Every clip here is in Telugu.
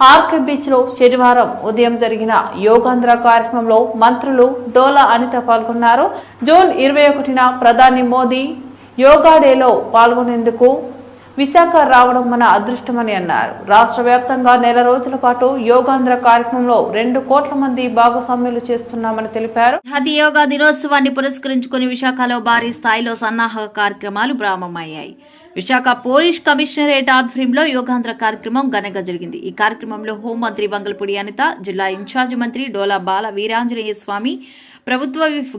ఆర్కే బీచ్ లో శనివారం ఉదయం జరిగిన యోగాంధ్ర కార్యక్రమంలో మంత్రులు డోలా అనిత పాల్గొన్నారు. జూన్ 21న ప్రధాని మోదీ యోగా డేలో పాల్గొనేందుకు విశాఖ రావడం మన అదృష్టమని అన్నారు. రాష్ట్ర వ్యాప్తంగా నెల రోజుల పాటు యోగాంధ్ర కార్యక్రమంలో 2 కోట్ల మంది భాగస్వామ్యులు చేస్తున్నామని తెలిపారు. జాతీయ యోగా దినోత్సవాన్ని పురస్కరించుకుని విశాఖలో భారీ స్థాయిలో సన్నాహక కార్యక్రమాలు ప్రారంభమయ్యాయి. విశాఖ పోలీస్ కమిషనరేట్ ఆధ్వర్యంలో యోగాంధ్ర కార్యక్రమం ఘనంగా జరిగింది. ఈ కార్యక్రమంలో హోంమంత్రి వంగలపూడి అనిత, జిల్లా ఇన్ఛార్జి మంత్రి డోలా బాల వీరాంజనేయ స్వామి, ప్రభుత్వ విప్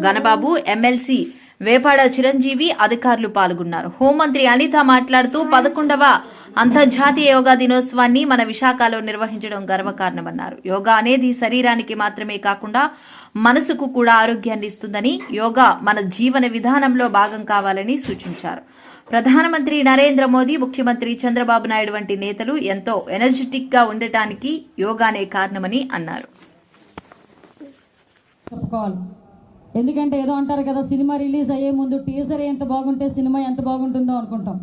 గణబాబు, ఎమ్మెల్సీ వేపాడ చిరంజీవి అధికారులు పాల్గొన్నారు. హోంమంత్రి అనిత మాట్లాడుతూ 11వ అంతర్జాతీయ యోగా దినోత్సవాన్ని మన విశాఖలో నిర్వహించడం గర్వకారణమన్నారు. యోగా అనేది శరీరానికి మాత్రమే కాకుండా మనసుకు కూడా ఆరోగ్యాన్ని ఇస్తుందని, యోగా మన జీవన విధానంలో భాగం కావాలని సూచించారు. ప్రధానమంత్రి నరేంద్ర మోదీ, ముఖ్యమంత్రి చంద్రబాబు నాయుడు వంటి నేతలు ఎంతో ఎనర్జెటిక్ గా ఉండటానికి యోగానే కారణమని అన్నారు. ఎందుకంటే ఏదో అంటారు కదా, సినిమా రిలీజ్ అయ్యే ముందు టీజర్ ఎంత బాగుంటే సినిమా ఎంత బాగుంటుందో అనుకుంటాం.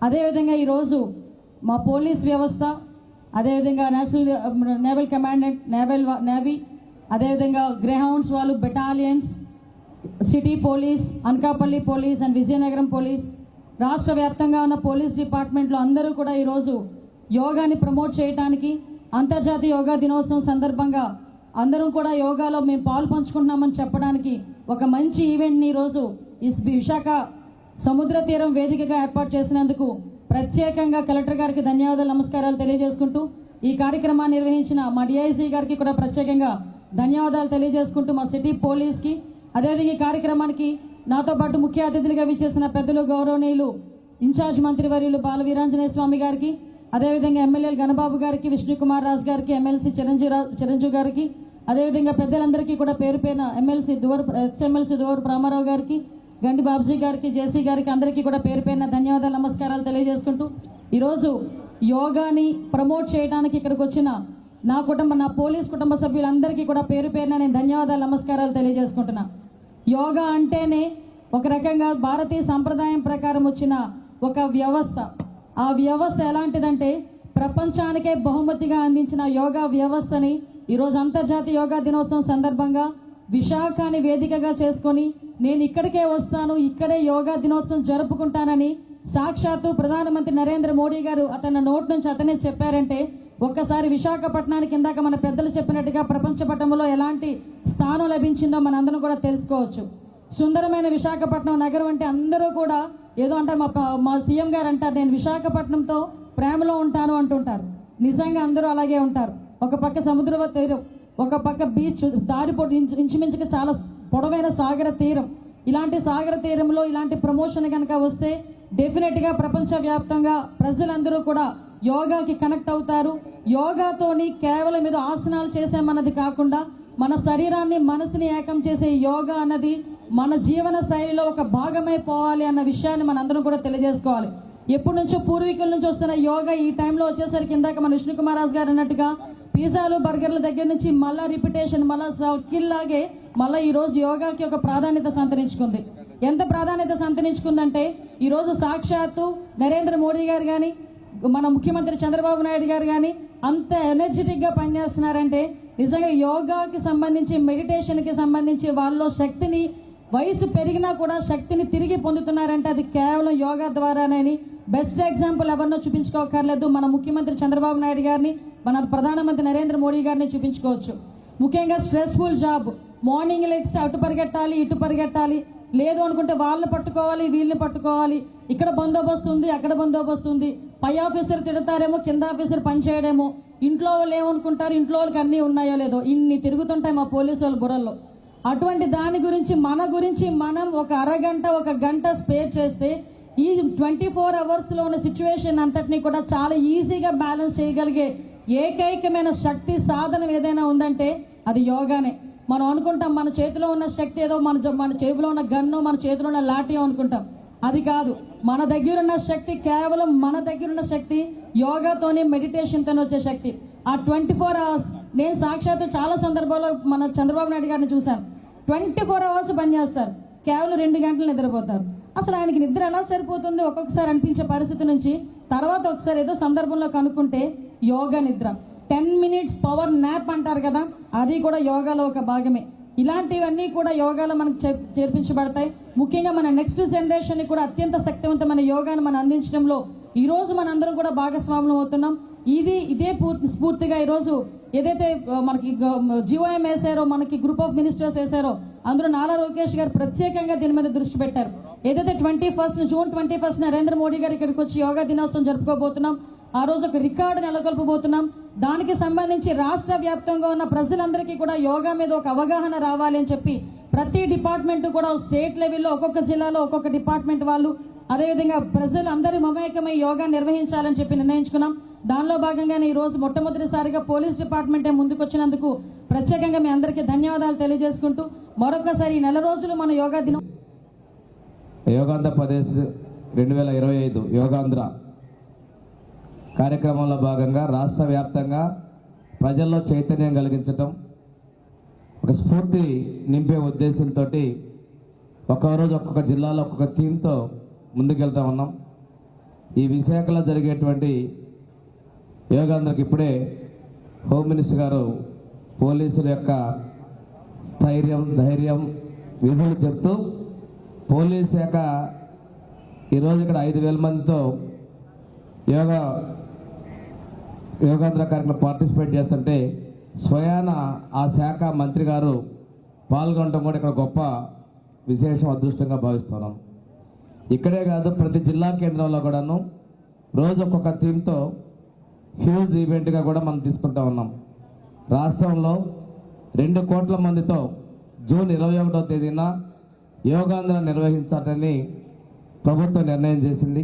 అదేవిధంగా ఈరోజు మా పోలీస్ వ్యవస్థ, అదేవిధంగా నేషనల్ నేవల్ కమాండెంట్, నేవీ, అదేవిధంగా గ్రేహౌండ్స్ వాళ్ళు, battalions, city police, Anakapalli police and Vizianagaram police, రాష్ట్ర వ్యాప్తంగా ఉన్న పోలీస్ డిపార్ట్మెంట్లో అందరూ కూడా ఈరోజు యోగాని ప్రమోట్ చేయడానికి, అంతర్జాతీయ యోగా దినోత్సవం సందర్భంగా అందరం కూడా యోగాలో మేము పాలు పంచుకుంటున్నామని చెప్పడానికి ఒక మంచి ఈవెంట్ని ఈరోజు ఈ విశాఖ సముద్ర తీరం వేదికగా ఏర్పాటు చేసినందుకు ప్రత్యేకంగా కలెక్టర్ గారికి ధన్యవాదాలు, నమస్కారాలు తెలియజేసుకుంటూ, ఈ కార్యక్రమాన్ని నిర్వహించిన మా డిఐసి గారికి కూడా ప్రత్యేకంగా ధన్యవాదాలు తెలియజేసుకుంటూ, మా సిటీ పోలీస్కి, అదేవిధంగా ఈ కార్యక్రమానికి నాతో పాటు ముఖ్య అతిథులుగా విచ్చేసిన పెద్దలు గౌరవనీయులు ఇన్ఛార్జ్ మంత్రివర్యులు బాల వీరాంజనేయ స్వామి గారికి, అదేవిధంగా ఎమ్మెల్యేలు గణబాబు గారికి, విష్ణుకుమార్ రాజు గారికి, ఎమ్మెల్సీ చిరంజీవి గారికి, అదేవిధంగా పెద్దలందరికీ కూడా పేరు పేరున ఎక్స్ఎమ్మెల్సీ దువర్ రామారావు గారికి, గండి బాబ్జీ గారికి, జేసీ గారికి, అందరికీ కూడా పేరు పేరున ధన్యవాదాలు, నమస్కారాలు తెలియజేసుకుంటూ, ఈరోజు యోగాని ప్రమోట్ చేయడానికి ఇక్కడికి వచ్చిన నా పోలీస్ కుటుంబ సభ్యులందరికీ కూడా పేరు పేరున నేను ధన్యవాదాలు, నమస్కారాలు తెలియజేసుకుంటున్నా. యోగా అంటేనే ఒక రకంగా భారతీయ సంప్రదాయం ప్రకారం వచ్చిన ఒక వ్యవస్థ. ఆ వ్యవస్థ ఎలాంటిదంటే ప్రపంచానికే బహుమతిగా అందించిన యోగా వ్యవస్థని ఈరోజు అంతర్జాతీయ యోగా దినోత్సవం సందర్భంగా విశాఖని వేదికగా చేసుకొని నేను ఇక్కడికే వస్తాను, ఇక్కడే యోగా దినోత్సవం జరుపుకుంటానని సాక్షాత్తు ప్రధానమంత్రి నరేంద్ర మోడీ గారు అతని నోటి నుంచి అతనే చెప్పారంటే ఒక్కసారి విశాఖపట్నానికి ఇందాక మన పెద్దలు చెప్పినట్టుగా ప్రపంచ పటంలో ఎలాంటి స్థానం లభించిందో మనందరం కూడా తెలుసుకోవచ్చు. సుందరమైన విశాఖపట్నం నగరం అంటే అందరూ కూడా ఏదో అంటారు, మా సీఎం గారు అంటారు, నేను విశాఖపట్నంతో ప్రేమలో ఉంటాను అంటుంటారు. నిజంగా అందరూ అలాగే ఉంటారు. ఒక పక్క సముద్ర తీరం, ఒక పక్క బీచ్, దారిపోటు ఇంచుమించుగా చాలా పొడవైన సాగర తీరం. ఇలాంటి సాగర తీరంలో ఇలాంటి ప్రమోషన్ కనుక వస్తే డెఫినెట్గా ప్రపంచవ్యాప్తంగా ప్రజలందరూ కూడా యోగాకి కనెక్ట్ అవుతారు. యోగాతోని కేవలం ఏదో ఆసనాలు చేసామన్నది కాకుండా మన శరీరాన్ని, మనసుని ఏకం చేసే యోగా అన్నది మన జీవన శైలిలో ఒక భాగమైపోవాలి అన్న విషయాన్ని మనందరం కూడా తెలియజేసుకోవాలి. ఎప్పటి నుంచో పూర్వీకుల నుంచి వస్తున్న యోగా ఈ టైంలో వచ్చేసరికి ఇందాక మన విష్ణుకుమార్ రాజు గారు అన్నట్టుగా పిజ్జాలు, బర్గర్ల దగ్గర నుంచి మళ్ళా రిపిటేషన్, మళ్ళా కిల్లాగే మళ్ళీ ఈరోజు యోగాకి ఒక ప్రాధాన్యత సంతరించుకుంది. ఎంత ప్రాధాన్యత సంతరించుకుందంటే ఈరోజు సాక్షాత్తు నరేంద్ర మోడీ గారు కానీ, మన ముఖ్యమంత్రి చంద్రబాబు నాయుడు గారు కానీ అంత ఎనర్జెటిక్గా పనిచేస్తున్నారంటే నిజంగా యోగాకి సంబంధించి, మెడిటేషన్కి సంబంధించి వాళ్ళలో శక్తిని, వయసు పెరిగినా కూడా శక్తిని తిరిగి పొందుతున్నారంటే అది కేవలం యోగా ద్వారానే. బెస్ట్ ఎగ్జాంపుల్ ఎవరినో చూపించుకోకర్లేదు, మన ముఖ్యమంత్రి చంద్రబాబు నాయుడు గారిని, మన ప్రధానమంత్రి నరేంద్ర మోడీ గారిని చూపించుకోవచ్చు. ముఖ్యంగా స్ట్రెస్ఫుల్ జాబ్, మార్నింగ్ లెగ్స్ అటు పరిగెట్టాలి, ఇటు పరిగెట్టాలి, లేదు అనుకుంటే వాళ్ళని పట్టుకోవాలి, వీళ్ళని పట్టుకోవాలి, ఇక్కడ బందోబస్తు ఉంది, అక్కడ బందోబస్తు ఉంది, పై ఆఫీసర్ తిడతారేమో, కింద ఆఫీసర్ పనిచేయడేమో, ఇంట్లో వాళ్ళు ఏమనుకుంటారు, ఇంట్లో వాళ్ళకి అన్నీ ఉన్నాయో లేదో, ఇన్ని తిరుగుతుంటాయి మా పోలీసు వాళ్ళ బుర్రల్లో. అటువంటి దాని గురించి మనం ఒక అరగంట, ఒక గంట స్పేర్ చేస్తే ఈ 24 అవర్స్లో ఉన్న సిచ్యువేషన్ అంతటినీ కూడా చాలా ఈజీగా బ్యాలెన్స్ చేయగలిగే ఏకైకమైన శక్తి సాధనం ఏదైనా ఉందంటే అది యోగానే. మనం అనుకుంటాం మన చేతిలో ఉన్న శక్తి ఏదో మన చేతిలో ఉన్న గన్ను, మన చేతిలో ఉన్న లాఠీ అనుకుంటాం. అది కాదు, మన దగ్గర ఉన్న శక్తి కేవలం మన దగ్గర ఉన్న శక్తి యోగాతోనే, మెడిటేషన్తోనే వచ్చే శక్తి. ఆ 24 అవర్స్ నేను సాక్షాత్తు చాలా సందర్భాల్లో మన చంద్రబాబు నాయుడు గారిని చూశాను. 24 అవర్స్ పనిచేస్తారు, కేవలం 2 గంటలు నిద్రపోతారు. అసలు ఆయనకి నిద్ర ఎలా సరిపోతుంది ఒక్కొక్కసారి అనిపించే పరిస్థితి నుంచి తర్వాత ఒకసారి ఏదో సందర్భంలో కనుక్కుంటే యోగా నిద్ర. 10 minutes పవర్ నాప్ అంటారు కదా, అది కూడా యోగాలో ఒక భాగమే. ఇలాంటివన్నీ కూడా యోగాలో మనకు చేర్పించబడతాయి. ముఖ్యంగా మన నెక్స్ట్ జనరేషన్ కూడా అత్యంత శక్తివంతమైన యోగాను మనం అందించడంలో ఈరోజు మనందరం కూడా భాగస్వాములు అవుతున్నాం. ఇదే స్ఫూర్తిగా ఈరోజు ఏదైతే మనకి జీఓఎం వేశారో, మనకి గ్రూప్ ఆఫ్ మినిస్టర్స్ వేశారో, అందులో నారా లోకేష్ గారు ప్రత్యేకంగా దీని మీద దృష్టి పెట్టారు. ఏదైతే జూన్ 21 నరేంద్ర మోడీ గారు ఇక్కడికి వచ్చి యోగా దినోత్సవం జరుపుకోబోతున్నాం. ఆ రోజు ఒక రికార్డు నెలకొల్పబోతున్నాం. దానికి సంబంధించి రాష్ట్ర వ్యాప్తంగా ఉన్న ప్రజలందరికీ కూడా యోగా మీద ఒక అవగాహన రావాలి అని చెప్పి ప్రతి డిపార్ట్మెంట్ కూడా స్టేట్ లెవెల్లో ఒక్కొక్క జిల్లాలో ఒక్కొక్క డిపార్ట్మెంట్ వాళ్ళు, అదేవిధంగా ప్రజలందరూ మమేకమై యోగా నిర్వహించాలని చెప్పి నిర్ణయించుకున్నాం. దానిలో భాగంగానే ఈ రోజు మొట్టమొదటిసారిగా పోలీస్ డిపార్ట్మెంటే ముందుకొచ్చినందుకు ప్రత్యేకంగా మీ అందరికీ ధన్యవాదాలు తెలియజేసుకుంటూ మరొకసారి ఈ నెల రోజులు మన యోగా దినం యోగాంధ్రప్రదేశ్ 2025 యోగాంధ్ర కార్యక్రమంలో భాగంగా రాష్ట్ర వ్యాప్తంగా ప్రజల్లో చైతన్యం కలిగించటం, ఒక స్ఫూర్తి నింపే ఉద్దేశంతో ఒక్కొక్క రోజు ఒక్కొక్క జిల్లాలో ఒక్కొక్క థీమ్తో ముందుకెళ్తా ఉన్నాం. ఈ విశాఖలో జరిగేటువంటి యోగాంధ్రకి ఇప్పుడే హోమ్ మినిస్టర్ గారు పోలీసుల యొక్క స్థైర్యం, ధైర్యం, విధులు చెప్తూ పోలీస్ శాఖ ఈరోజు ఇక్కడ 5,000 మందితో యోగాంధ్ర కార్యక్రమం పార్టిసిపేట్ చేస్తుంటే స్వయాన ఆ శాఖ మంత్రి గారు పాల్గొనడం కూడా ఇక్కడ గొప్ప విశేషం, అదృష్టంగా భావిస్తున్నాం. ఇక్కడే కాదు, ప్రతి జిల్లా కేంద్రంలో కూడాను రోజు ఒక్కొక్క థీమ్తో హ్యూజ్ ఈవెంట్గా కూడా మనం తీసుకుంటా ఉన్నాం. రాష్ట్రంలో 2 కోట్ల మందితో జూన్ 21వ తేదీన యోగాంధ్ర నిర్వహించాలని ప్రభుత్వం నిర్ణయం చేసింది.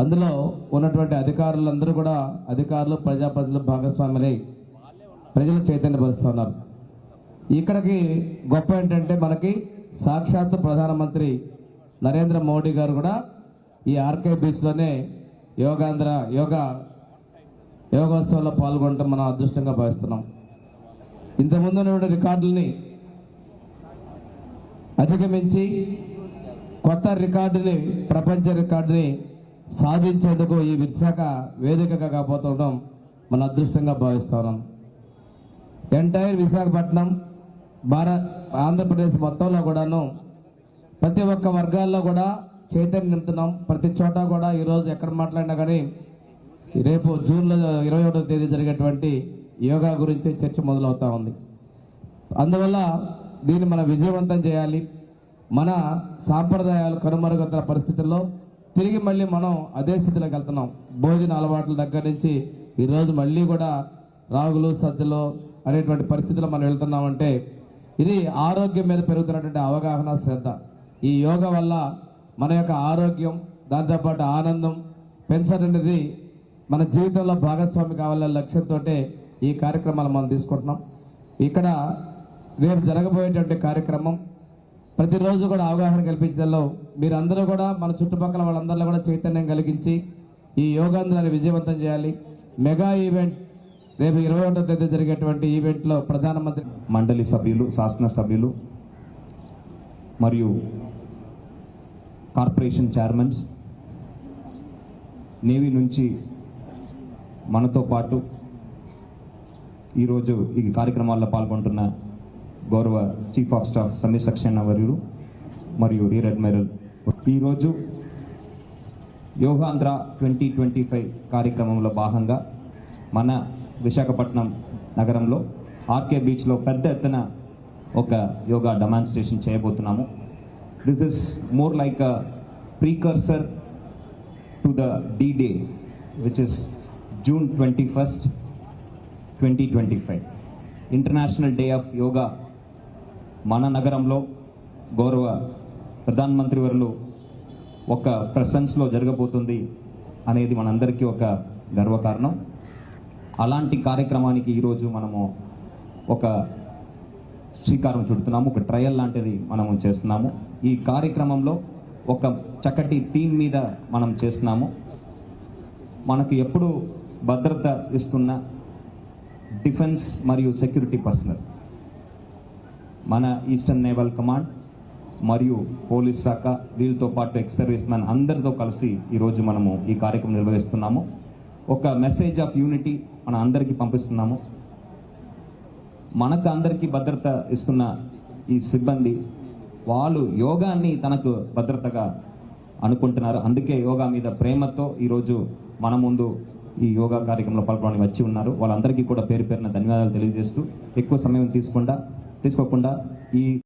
అందులో ఉన్నటువంటి అధికారులందరూ కూడా అధికారులు, ప్రజాప్రతినిధులు భాగస్వాములై ప్రజలు చైతన్యపరుస్తున్నారు. ఇక్కడికి గొప్ప ఏంటంటే మనకి సాక్షాత్తు ప్రధానమంత్రి నరేంద్ర మోడీ గారు కూడా ఈ ఆర్కే బీచ్లోనే యోగోత్సవంలో పాల్గొనడం మనం అదృష్టంగా భావిస్తున్నాం. ఇంతకుముందు ఉన్న రికార్డుల్ని అధిగమించి కొత్త రికార్డుని, ప్రపంచ రికార్డుని సాధించేందుకు ఈ విశాఖ వేదికగా కాబోతుండడం మన అదృష్టంగా భావిస్తున్నాం. ఎంటైర్ విశాఖపట్నం, ఆంధ్రప్రదేశ్ మొత్తంలో కూడాను ప్రతి ఒక్క వర్గాల్లో కూడా చైతన్యం నింపుతున్నాం. ప్రతి చోట కూడా ఈరోజు ఎక్కడ మాట్లాడినా కానీ రేపు జూన్ 21వ తేదీ జరిగేటువంటి యోగా గురించి చర్చ మొదలవుతా ఉంది. అందువల్ల దీన్ని మనం విజయవంతం చేయాలి. మన సాంప్రదాయాలు కనుమరుగుతున్న పరిస్థితుల్లో తిరిగి మళ్ళీ మనం అదే స్థితిలోకి వెళ్తున్నాం. భోజన అలవాట్ల దగ్గర నుంచి ఈరోజు మళ్ళీ కూడా రాగులు, సజ్జలు అనేటువంటి పరిస్థితుల్లో మనం వెళ్తున్నామంటే ఇది ఆరోగ్యం మీద పెరుగుతున్నటువంటి అవగాహన, శ్రద్ధ. ఈ యోగా వల్ల మన యొక్క ఆరోగ్యం, దాంతోపాటు ఆనందం పెంచడం అనేది మన జీవితంలో భాగస్వామి కావాలనే లక్ష్యంతో ఈ కార్యక్రమాలు మనం తీసుకుంటున్నాం. ఇక్కడ రేపు జరగబోయేటువంటి కార్యక్రమం ప్రతిరోజు కూడా అవగాహన కల్పించడంలో మీరందరూ కూడా మన చుట్టుపక్కల వాళ్ళందరిలో కూడా చైతన్యం కలిగించి ఈ యోగాంధ్రాన్ని విజయవంతం చేయాలి. మెగా ఈవెంట్ రేపు 21వ తేదీ జరిగేటువంటి ఈవెంట్లో ప్రధానమంత్రి, మండలి సభ్యులు, శాసనసభ్యులు మరియు కార్పొరేషన్ చైర్మన్స్, నేవీ నుంచి మనతో పాటు ఈరోజు ఈ కార్యక్రమాల్లో పాల్గొంటున్న గౌరవ chief of staff Sameer Saxena వర్యులు మరియు రియర్ అడ్మిరల్, ఈరోజు యోగాంధ్ర 2025 కార్యక్రమంలో భాగంగా మన విశాఖపట్నం నగరంలో ఆర్కే బీచ్లో పెద్ద ఎత్తున ఒక యోగా డెమాన్స్ట్రేషన్ చేయబోతున్నాము. This is more like a precursor to the D-Day, which is June 21st, 2025, international day of yoga. మన నగరంలో గౌరవ ప్రధానమంత్రి వర్యులు ఒక ప్రెసెన్స్లో జరగబోతుంది అనేది మనందరికీ ఒక గర్వకారణం. అలాంటి కార్యక్రమానికి ఈరోజు మనము ఒక శ్రీకారం చుడుతున్నాము, ఒక ట్రయల్ లాంటిది మనము చేస్తున్నాము. ఈ కార్యక్రమంలో ఒక చక్కటి థీమ్ మీద మనం చేస్తున్నాము. మనకు ఎప్పుడు భద్రత ఇస్తున్న డిఫెన్స్ మరియు సెక్యూరిటీ పర్సనల్, మన ఈస్టర్న్ నేవల్ కమాండ్ మరియు పోలీస్ శాఖ, వీళ్ళతో పాటు ఎక్స్ సర్వీస్ మ్యాన్ అందరితో కలిసి ఈరోజు మనము ఈ కార్యక్రమం నిర్వహిస్తున్నాము. ఒక మెసేజ్ ఆఫ్ యూనిటీ మన అందరికీ పంపిస్తున్నాము. మనకు అందరికీ భద్రత ఇస్తున్న ఈ సిబ్బంది వాళ్ళు యోగాన్ని తనకు భద్రతగా అనుకుంటున్నారు. అందుకే యోగా మీద ప్రేమతో ఈరోజు మన ముందు ఈ యోగా కార్యక్రమంలో పాల్గొని వచ్చి ఉన్నారు. వాళ్ళందరికీ కూడా పేరు పేరున ధన్యవాదాలు తెలియజేస్తూ ఎక్కువ సమయం తీసుకోకుండా ఈ